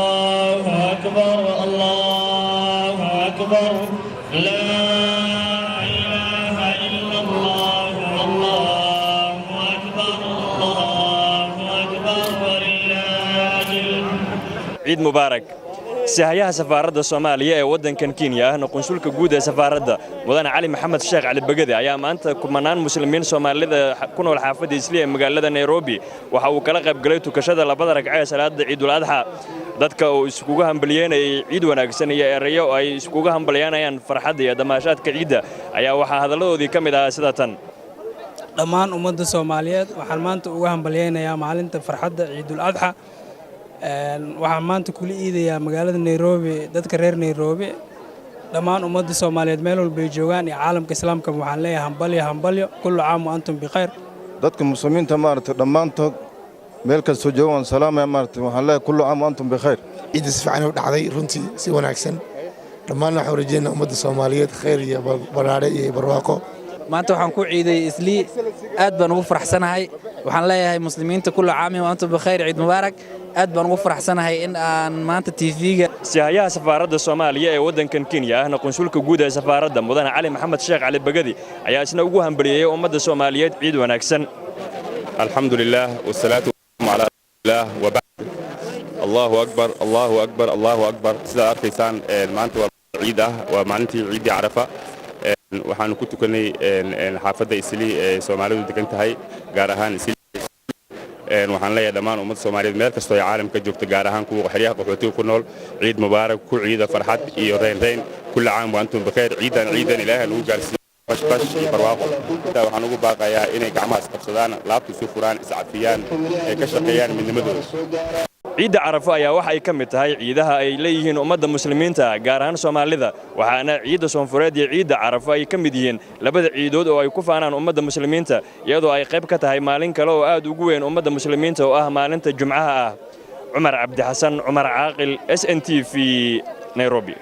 الله أكبر الله أكبر لا إله إلا الله الله أكبر الله أكبر ولله عيد مبارك سهيها سفارة الصومالية ودن كينيا أنا قنصلك جودة سفارة ودنا علي محمد الشيخ علي البجدي أيام أنت كمنان مسلمين صومالية كانوا الحافظ الإسلامي مقالة نيروبي وحاول لقب قليتو كشدة لبدرك عيا صلاة عيد الأضحى dadka oo iskugu hambalyeynay ciid wanaagsan iyo erayo ay iskugu hambalyeynayaan farxadda iyo damaashaadka ciidda ayaa waxa hadaladoodii kamid ah sida tan dhammaan ummadda Soomaaliyeed waxaan maanta ugu hambalyeynayaa maalinta farxadda ciidul adha waxaan maanta kula iidayaa magaalada Nairobi dadka reer Nairobi dhammaan ummadda Soomaaliyeed meel walba ay joogaan iyo caalamka islaamka waxaan leeyahay hambalyo kullu caam wa antum bi khayr dadka muslimiinta maartay dhamaantood meel kasta joogan salaam ya maartay waxaan leeyahay kullu caam wa antum bi khayr ciid isfiican u dhacday runtii si wanaagsan dhammaan waxaan rajaynayaa ummadda Soomaaliyeed khayr iyo baraare iyo barwaaqo maanta waxaan ku ciiday isli aad baan ugu faraxsanahay waxaan leeyahay muslimiinta kullu caam wa antum bi khayr ciid mubaarak aad baan ugu faraxsanahay in aan maanta TV-ga siyaha safaaradda Soomaaliya ee wadankan Kenya ahna qonsulka guud ee safaaradda mudane Cali Maxamed Sheekh Cali Bagadi ayaa isna ugu hambaliyay ummadda Soomaaliyeed ciid wanaagsan alxamdulillah wasalaatu ala rasulillah wa ba'd Allahu akbar Allahu akbar Allahu akbar sida arkaysaan maanta waa ciid ah waa maalintii ciidii Carafa waxaan ku tukanay xaafadda Isli ee Soomaalidu degan tahay gaar ahaan Isli waxaan leeyahay dhammaan ummadda Soomaaliyeed meel kasta oo caalamka joogta gaar ahaan kuwa xiriyaha qaxootiga ku nool ciid mubaarak ku ciida farxad iyo reyn kullu caam wa antum bikhair ciidan ilaahay lagu gaarsiiyo bash iyo barwaaqo waxaan ugu baaqayaa inay gacmaha isqabsadaan laabtu isu furaan iscafiyaan ay ka shaqeeyaan midnimadooda ciidda Carafa ayaa waxa ay kamid tahay ciidaha ay leeyihiin ummadda muslimiinta gaar ahaan Soomaalida waxaana ciidda Soonfureed iyo ciidda Carafa ay kamid yihiin labada ciidood oo ay ku faanaan ummadda muslimiinta iyadoo ay qayb ka tahay maalin kale oo aad ugu weyn ummadda muslimiinta oo ah maalinta Jumcaha ah Umar Cabdi Xasan Umar Caaqil SNTV Nairobi